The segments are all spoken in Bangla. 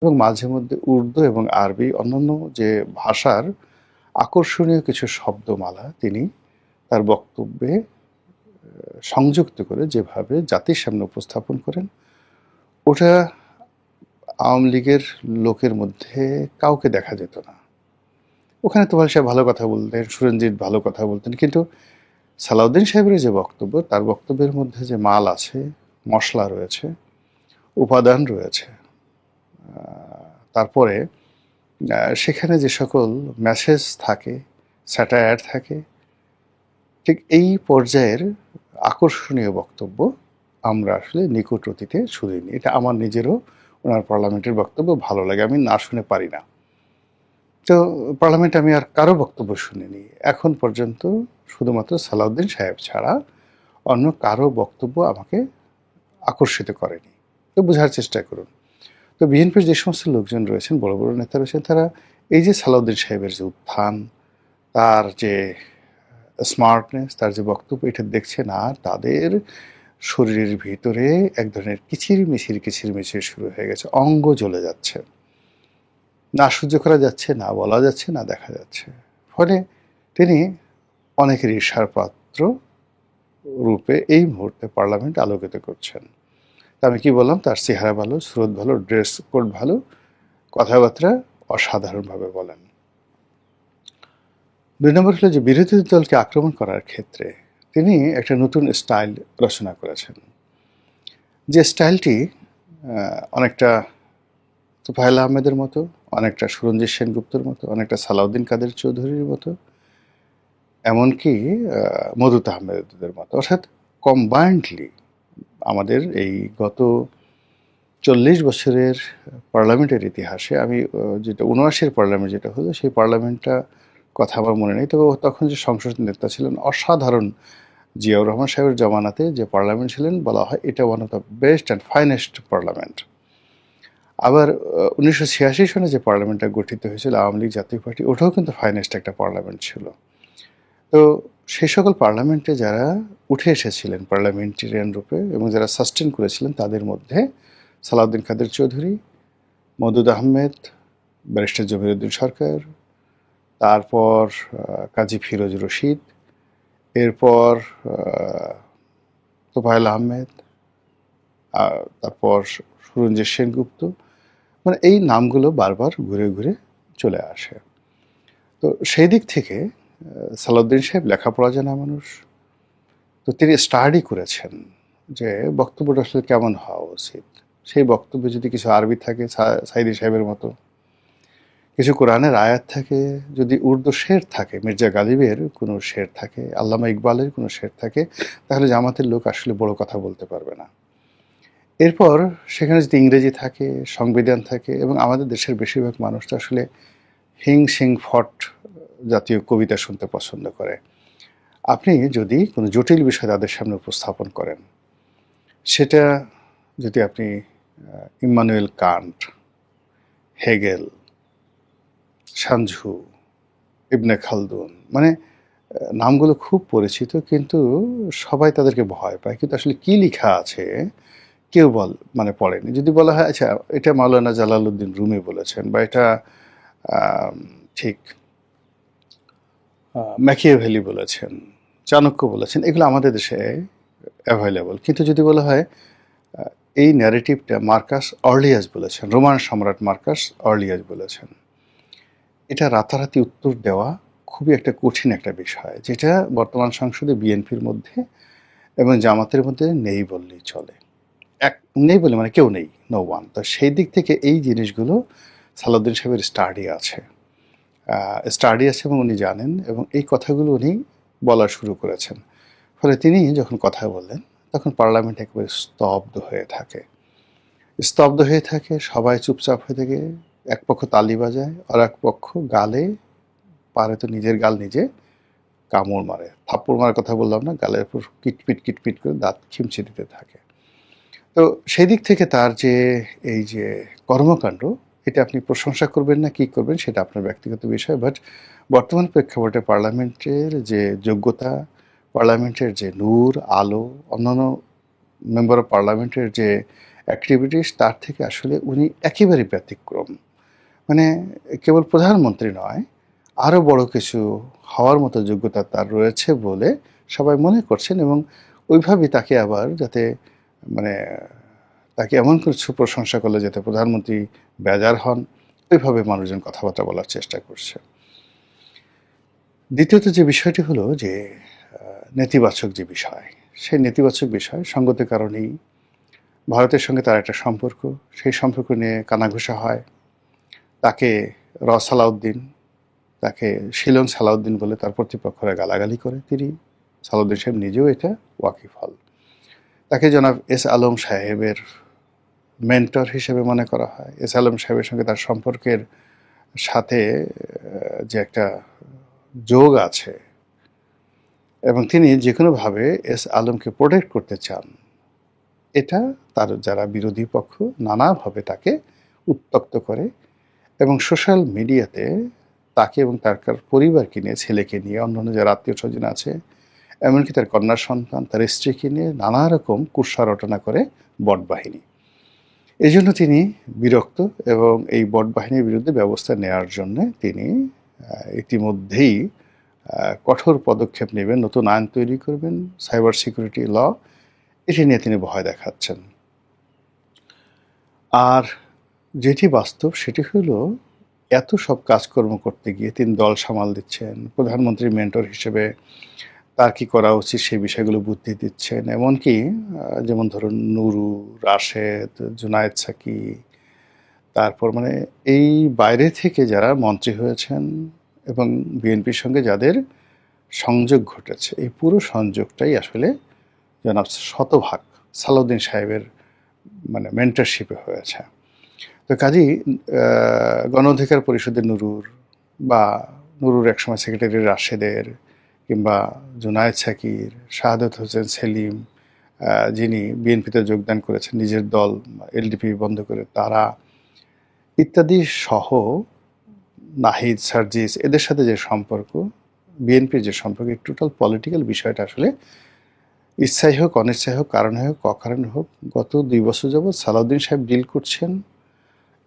এবং মাঝে মধ্যে উর্দু এবং আরবি অন্যান্য যে ভাষার আকর্ষণীয় কিছু শব্দমালা তিনি তার বক্তব্যে সংযুক্ত করে যেভাবে জাতির সামনে উপস্থাপন করেন, ওটা আওয়ামী লীগের লোকের মধ্যে কাউকে দেখা যেত না। ওখানে তোফায়েল সাহেব ভালো কথা বলতেন, সুরঞ্জিত ভালো কথা বলতেন, কিন্তু সালাউদ্দিন সাহেবের যে বক্তব্য, তার বক্তব্যের মধ্যে যে মাল আছে, মশলা রয়েছে, উপাদান রয়েছে, তারপরে সেখানে যে সকল মেসেজ থাকে, স্যাটায়ার থাকে, ঠিক এই পর্যায়ের আকর্ষণীয় বক্তব্য আমরা আসলে নিকট অতীতে শুনিনি। এটা আমার নিজেরও ওনার পার্লামেন্টের বক্তব্য ভালো লাগে, আমি না শুনে পারি না। তো পার্লামেন্টে আমি আর কারো বক্তব্য শুনিনি এখন পর্যন্ত, শুধুমাত্র সালাউদ্দিন সাহেব ছাড়া অন্য কারো বক্তব্য আমাকে আকর্ষিত করেনি। তো বোঝার চেষ্টা করুন। তো বিএনপির যে সমস্ত লোকজন রয়েছেন, বড় বড় নেতা রয়েছেন, তারা এই যে সালাউদ্দিন সাহেবের যে উত্থান, তার যে স্মার্টনেস, তার যে বক্তব্য, এটা দেখছেন আর তাদের শরীরের ভিতরে এক ধরনের কিচিরমিচির শুরু হয়ে গেছে, অঙ্গ জ্বলে যাচ্ছে, না সহ্য করা যাচ্ছে, না বলা যাচ্ছে, না দেখা যাচ্ছে। ফলে তিনি অনেকের ঈর্ষার পাত্র রূপে এই মুহূর্তে পার্লামেন্ট আলোকিত করছেন। তা আমি কি বললাম, তার চেহারা ভালো, স্রোত ভালো, ড্রেস কোড ভালো, কথাবার্তা অসাধারণভাবে বলেন। ২ নম্বর হলো যে বিরোধী দলকে আক্রমণ করার ক্ষেত্রে তিনি একটা নতুন স্টাইল রচনা করেছেন, যে স্টাইলটি অনেকটা তোফায়েল আহমেদের মতো, অনেকটা সুরঞ্জিত সেনগুপ্তর মতো, অনেকটা সালাউদ্দিন কাদের চৌধুরীর মতো, এমনকি মদুত আহমেদের মতো। অর্থাৎ কম্বাইন্ডলি আমাদের এই গত ৪০ বছরের পার্লামেন্টের ইতিহাসে আমি যেটা ৭৯-এর পার্লামেন্ট যেটা হলো, সেই পার্লামেন্টটা কথা আমার মনে নেই, তবে তখন যে সংসদ নেতা ছিলেন অসাধারণ, জিয়াউর রহমান সাহেবের জমানাতে যে পার্লামেন্ট ছিলেন, বলা হয় এটা one of the best and finest parliament. আবার ১৯৮৬ সনে যে পার্লামেন্টটা গঠিত হয়েছিল আওয়ামী লীগ জাতীয় পার্টি, ওটাও কিন্তু ফাইনেস্ট একটা পার্লামেন্ট ছিল। তো সেই সকল পার্লামেন্টে যারা উঠে এসেছিলেন পার্লামেন্টেরিয়ান রূপে এবং যারা সাস্টেন করেছিলেন, তাদের মধ্যে সালাউদ্দিন কাদের চৌধুরী, মওদুদ আহমেদ, ব্যারিস্টার জমিরুদ্দিন সরকার, তারপর কাজী ফিরোজ রশিদ, এরপর তোফায়েল আহমেদ, তারপর সুরঞ্জিত সেনগুপ্ত, মানে এই নামগুলো বারবার ঘুরে ঘুরে চলে আসে। তো সেই দিক থেকে সালাউদ্দিন সাহেব লেখাপড়া জানা মানুষ, তো তিনি স্টাডি করেছেন যে বক্তব্যটা আসলে কেমন হওয়া উচিত। সেই বক্তব্যে যদি কিছু আরবি থাকে সাইদি সাহেবের মতো, কিছু কোরআনের আয়াত থাকে, যদি উর্দু শের থাকে, মির্জা গালিবের কোনো শের থাকে, আল্লামা ইকবালের কোনো শের থাকে, তাহলে জামাতের লোক আসলে বড় কথা বলতে পারবে না। এরপর সেখানে যদি ইংরেজি থাকে, সংবিধান থাকে, এবং আমাদের দেশের বেশিরভাগ মানুষ তো আসলে হিং সিং ফট জাতীয় কবিতা শুনতে পছন্দ করে। আপনি যদি কোনো জটিল বিষয় তাদের সামনে উপস্থাপন করেন, সেটা যদি আপনি ইম্মানুয়েল কান্ট, হেগেল, সানঝু, ইবনে খালদুন, মানে নামগুলো খুব পরিচিত, কিন্তু সবাই তাদেরকে ভয় পায়, কিন্তু আসলে কি লেখা আছে কেউ মানে পড়েনি। যদি বলা হয় আচ্ছা এটা মাওলানা জালালউদ্দিন রুমি বলেছেন, বা এটা ঠিক ম্যাকিয়াভেলি বলেছেন, চাণক্য বলেছেন, এগুলো আমাদের দেশে অ্যাভেলেবল। কিন্তু যদি বলা হয় এই ন্যারেটিভটা মার্কাস অর্লিয়াস বলেছেন, রোমান সম্রাট মার্কাস অর্লিয়াস বলেছেন, এটা রাতারাতি উত্তর দেওয়া খুবই একটা কঠিন একটা বিষয়, যেটা বর্তমান সংসদে বিএনপির মধ্যে এবং জামাতের মধ্যে নেই বললেই চলে। নেই বলে মানে কেউ নেই, নো ওয়ান। তো সেই দিক থেকে এই জিনিসগুলো সালাউদ্দিন সাহেবের স্টাডি আছে এবং উনি জানেন, এবং এই কথাগুলো উনি বলা শুরু করেছেন। ফলে তিনি যখন কথা বললেন, তখন পার্লামেন্ট একেবারে স্তব্ধ হয়ে থাকে, সবাই চুপচাপ হয়ে থাকে। এক পক্ষ তালি বাজায়, আর এক পক্ষ গালে পারে তো নিজের গাল নিজে কামড় মারে। থাপ্পড় মারার কথা বললাম না, গালের উপর কিটপিট করে দাঁত খিমচে দিতে থাকে। তো সেই দিক থেকে তার যে এই যে কর্মকাণ্ড, এটা আপনি প্রশংসা করবেন না কি করবেন সেটা আপনার ব্যক্তিগত বিষয়, বাট বর্তমান প্রেক্ষাপটে পার্লামেন্টের যে যোগ্যতা, পার্লামেন্টের যে নূর আলো, অন্যান্য মেম্বার অফ পার্লামেন্টের যে অ্যাক্টিভিটিস, তার থেকে আসলে উনি একেবারে ব্যতিক্রম। মানে কেবল প্রধানমন্ত্রী নয়, আরও বড় কিছু হওয়ার মতো যোগ্যতা তার রয়েছে বলে সবাই মনে করছেন, এবং ওইভাবেই তাকে আবার যাতে মানে তাকে এমন কিছু প্রশংসা করলে যাতে প্রধানমন্ত্রী বেজার হন, ওইভাবে মানুষজন কথাবার্তা বলার চেষ্টা করছে। দ্বিতীয়ত যে বিষয়টি হলো যে নেতিবাচক যে বিষয়, সেই নেতিবাচক বিষয় সঙ্গত কারণেই ভারতের সঙ্গে তার একটা সম্পর্ক, সেই সম্পর্ক নিয়ে কানাঘুষা হয়। তাকে সালাউদ্দিন, তাকে শিলং সালাউদ্দিন বলে তার প্রতিপক্ষরা গালাগালি করে। সালাউদ্দিন সাহেব নিজেও এটা ওয়াকিফল। তাকে জনাব এস আলম সাহেবের মেন্টর হিসেবে মনে করা হয়। এস আলম সাহেবের সঙ্গে তার সম্পর্কের সাথে যে একটা যোগ আছে, এবং তিনি যে কোনোভাবে এস আলমকে প্রোটেক্ট করতে চান, এটা তার যারা বিরোধী পক্ষ নানাভাবে তাকে উত্ত্যক্ত করে, এবং সোশ্যাল মিডিয়াতে তাকে এবং তার পরিবারকে নিয়ে, ছেলেকে নিয়ে, অন্যান্য যারা আত্মীয় স্বজন আছে, এমনকি তার কন্যা সন্তান, তার স্ত্রীকে নিয়ে নানা রকম কুৎসা রটনা করে বটবাহিনী। এই জন্য তিনি বিরক্ত, এবং এই বটবাহিনীর বিরুদ্ধে ব্যবস্থা নেওয়ার জন্য তিনি ইতিমধ্যেই কঠোর পদক্ষেপ নেবেন, নতুন আইন তৈরি করবেন, সাইবার সিকিউরিটি ল, এটি নিয়ে তিনি ভয় দেখাচ্ছেন। আর যেটি বাস্তব সেটি হলো, এত সব কাজকর্ম করতে গিয়ে তিনি দল সামাল দিচ্ছেন, প্রধানমন্ত্রীর মেন্টর হিসেবে তার কি করা উচিত সেই বিষয়গুলো বুদ্ধি দিচ্ছেন। এমনকি যেমন ধরুন নুরু, রাশেদ, জুনায়েদ সাকি, তারপর মানে এই বাইরে থেকে যারা মন্ত্রী হয়েছেন এবং বিএনপির সঙ্গে যাদের সংযোগ ঘটেছে, এই পুরো সংযোগটাই আসলে জনাব শতভাগ সালাউদ্দিন সাহেবের মানে মেন্টরশিপে হয়েছে। তো কাজেই গণ অধিকার পরিষদের নুরুর, বা নুরুর একসময় সেক্রেটারি রাশেদের, কিংবা জুনায়েদ সাকির, শাহাদত হোসেন সেলিম, যিনি বিএনপিতে যোগদান করেছেন নিজের দল এলডিপি বন্ধ করে, তারা ইত্যাদি সহ নাহিদ, সার্জিস, এদের সাথে যে সম্পর্ক, বিএনপির যে সম্পর্ক, এই টোটাল পলিটিক্যাল বিষয়টা আসলে ইচ্ছাই হোক, অনিচ্ছাই হোক, কারণে হোক, অকারণে হোক, গত 2 বছর যাবৎ সালাউদ্দিন সাহেব ডিল করছেন।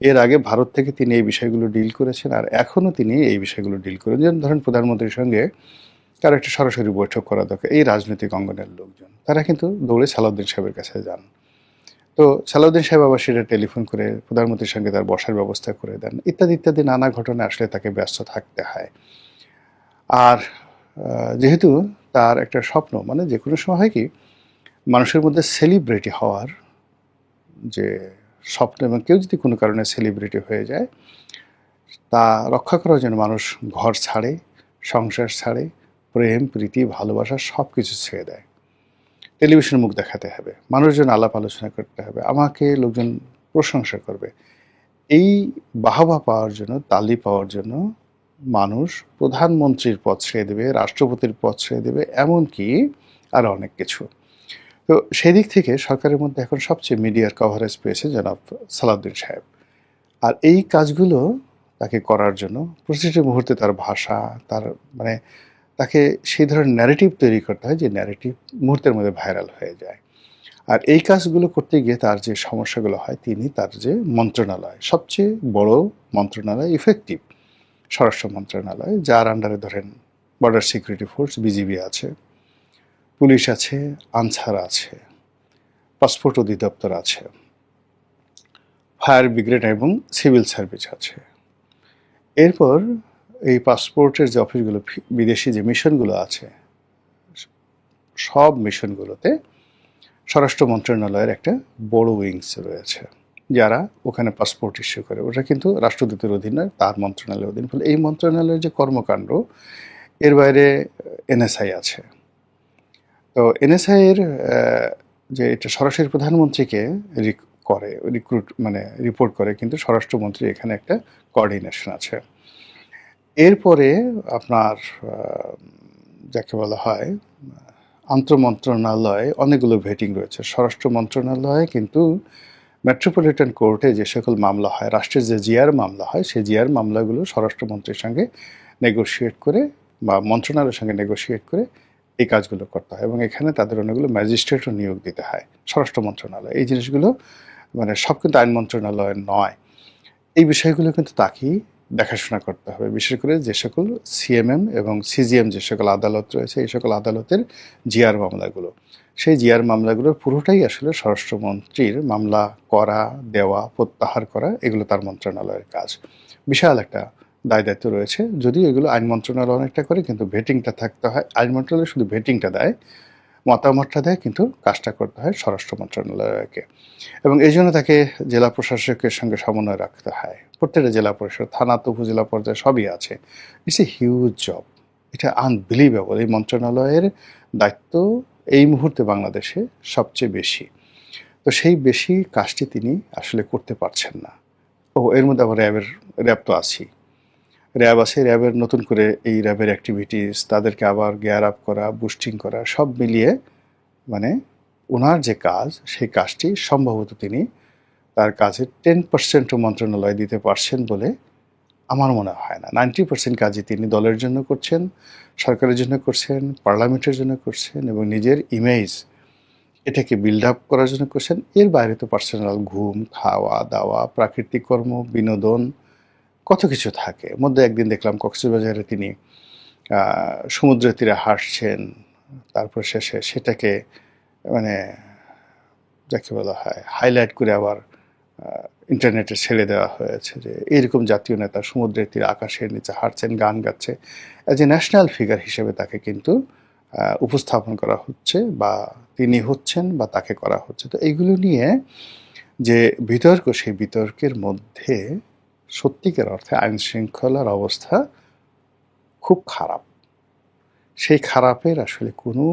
এর আগে ভারত থেকে তিনি এই বিষয়গুলো ডিল করেছেন, আর এখনও তিনি এই বিষয়গুলো ডিল করেন। যেমন ধরেন প্রধানমন্ত্রীর সঙ্গে কারো একটা সরাসরি বৈঠক করা দরকার, এই রাজনৈতিক অঙ্গনের লোকজন তারা কিন্তু দৌড়ে সালাউদ্দিন সাহেবের কাছে যান। তো সালাউদ্দিন সাহেব আবার সেটা টেলিফোন করে প্রধানমন্ত্রীর সঙ্গে তার বসার ব্যবস্থা করে দেন, ইত্যাদি ইত্যাদি নানা ঘটনা আসলে তাকে ব্যস্ত থাকতে হয়। আর যেহেতু তার একটা স্বপ্ন, মানে যে কোনো সময় হয় কি, মানুষের মধ্যে সেলিব্রিটি হওয়ার যে স্বপ্ন, এবং কেউ যদি কোনো কারণে সেলিব্রিটি হয়ে যায়, তা রক্ষা করার জন্য মানুষ ঘর ছাড়ে, সংসার ছাড়ে, প্রেম, প্রীতি, ভালোবাসা সব কিছু ছেড়ে দেয়। টেলিভিশনে মুখ দেখাতে হবে, মানুষজন আলাপ আলোচনা করতে হবে, আমাকে লোকজন প্রশংসা করবে, এই বাহবা পাওয়ার জন্য, তালি পাওয়ার জন্য মানুষ প্রধানমন্ত্রীর পদ ছেড়ে দেবে, রাষ্ট্রপতির পদ ছেড়ে দেবে, এমনকি আরও অনেক কিছু। তো সেই দিক থেকে সরকারের মধ্যে এখন সবচেয়ে মিডিয়ার কভারেজ পেয়েছে জনাব সালাউদ্দিন সাহেব। আর এই কাজগুলো তাকে করার জন্য প্রতিটি মুহূর্তে তার ভাষা, তার মানে তাকে সেই ধরনের ন্যারেটিভ তৈরি করতে হয় যে ন্যারেটিভ মুহূর্তের মধ্যে ভাইরাল হয়ে যায়। আর এই কাজগুলো করতে গিয়ে তার যে সমস্যাগুলো হয়, তিনি তার যে মন্ত্রণালয়, সবচেয়ে বড় মন্ত্রণালয়, ইফেক্টিভ স্বরাষ্ট্র মন্ত্রণালয়, যার আন্ডারে ধরেন বর্ডার সিকিউরিটি ফোর্স, বিজিবি আছে, পুলিশ আছে, আনসার আছে, পাসপোর্ট অধিদপ্তর আছে, ফায়ার ব্রিগেড এবং সিভিল সার্ভিস আছে। এরপর এই পাসপোর্টের যে অফিসগুলো, বিদেশি যে মিশনগুলো আছে, সব মিশনগুলোতে স্বরাষ্ট্র মন্ত্রণালয়ের একটা বড় উইংস রয়েছে, যারা ওখানে পাসপোর্ট ইস্যু করে। ওটা কিন্তু রাষ্ট্রদূতের অধীনে, তার মন্ত্রণালয়ের অধীন। ফলে এই মন্ত্রণালয়ের যে কর্মকাণ্ড, এর বাইরে এনএসআই আছে। তো এনএসআইয়ের যে এটা সরাসরি প্রধানমন্ত্রীকে রিক্রুট মানে রিপোর্ট করে, কিন্তু স্বরাষ্ট্রমন্ত্রী এখানে একটা কোঅর্ডিনেশন আছে। এরপরে আপনার যাকে বলা হয় আন্তঃমন্ত্রণালয়, অনেকগুলো ভেটিং রয়েছে। স্বরাষ্ট্র মন্ত্রণালয়ে কিন্তু মেট্রোপলিটন কোর্টে যে সকল মামলা হয়, রাষ্ট্রের যে জিআর মামলা হয়, সেই জিআর মামলাগুলো স্বরাষ্ট্রমন্ত্রীর সঙ্গে নেগোশিয়েট করে বা মন্ত্রণালয়ের সঙ্গে নেগোশিয়েট করে এই কাজগুলো করতে হয়, এবং এখানে তাদের অনেকগুলো ম্যাজিস্ট্রেটও নিয়োগ দিতে হয় স্বরাষ্ট্র মন্ত্রণালয়। এই জিনিসগুলো মানে সব কিন্তু আইন মন্ত্রণালয়ের নয়। এই বিষয়গুলো কিন্তু তাকেই দেখাশোনা করতে হবে। বিশেষ করে যে সকল সিএমএম এবং সিজিএম যে সকল আদালত রয়েছে, এই সকল আদালতের জিআর মামলাগুলো। সেই জিআর মামলাগুলোর পুরোটাই আসলে স্বরাষ্ট্রমন্ত্রীর মামলা করা, দেওয়া, প্রত্যাহার করা এগুলো তার মন্ত্রণালয়ের কাজ। বিশাল একটা দায়-দায়িত্ব রয়েছে। যদিও এগুলো আইন মন্ত্রণালয় অনেকটা করে, কিন্তু ভেটিংটা থাকতে হয়। আইন মন্ত্রণালয় শুধু ভেটিংটা দেয়, মতামতটা দেয়, কিন্তু কাজটা করতে হয় স্বরাষ্ট্র মন্ত্রণালয়কে। এবং এই জন্য তাকে জেলা প্রশাসকের সঙ্গে সমন্বয় রাখতে হয়। প্রত্যেকটা জেলা পরিষদ, থানা তো উপজেলা পর্যায়ে সবই আছে। It's a huge job. এটা আনবিলিভেবল। এই মন্ত্রণালয়ের দায়িত্ব এই মুহূর্তে বাংলাদেশে সবচেয়ে বেশি। তো সেই বেশি কাজটি তিনি আসলে করতে পারছেন না। এর মধ্যে আবার র্যাব তো আছেই। র্যাব আছে, র্যাবের নতুন করে এই র্যাবের অ্যাক্টিভিটিস, তাদেরকে আবার গিয়ার আপ করা, বুস্টিং করা, সব মিলিয়ে মানে ওনার যে কাজ, সেই কাজটি সম্ভবত তিনি তার কাজের 10% মন্ত্রণালয় দিতে পারছেন বলে আমার মনে হয় না। 90% কাজই তিনি দলের জন্য করছেন, সরকারের জন্য করছেন, পার্লামেন্টের জন্য করছেন এবং নিজের ইমেজ এটাকে বিল্ড আপ করার জন্য করছেন। এর বাইরে তো পার্সোনাল ঘুম, খাওয়া দাওয়া, প্রাকৃতিক কর্ম, বিনোদন কত কিছু থাকে। মধ্যে একদিন দেখলাম কক্সবাজারে তিনি সমুদ্রের তীরে হাঁটছেন, তারপর শেষে সেটাকে মানে যাকে বলা হয় হাইলাইট করে আবার ইন্টারনেটে ছেড়ে দেওয়া হয়েছে যে এইরকম জাতীয় নেতা সমুদ্রের তীরে আকাশের নিচে হাঁটছেন, গান গাচ্ছে। অ্যাজ এ ন্যাশনাল ফিগার হিসেবে তাকে কিন্তু উপস্থাপন করা হচ্ছে, বা তিনি হচ্ছেন বা তাকে করা হচ্ছে। তো এইগুলো নিয়ে যে বিতর্ক, সেই বিতর্কের মধ্যে সত্যিকার অর্থে আইন শৃঙ্খলার অবস্থা খুব খারাপ। সেই খারাপের আসলে কোনো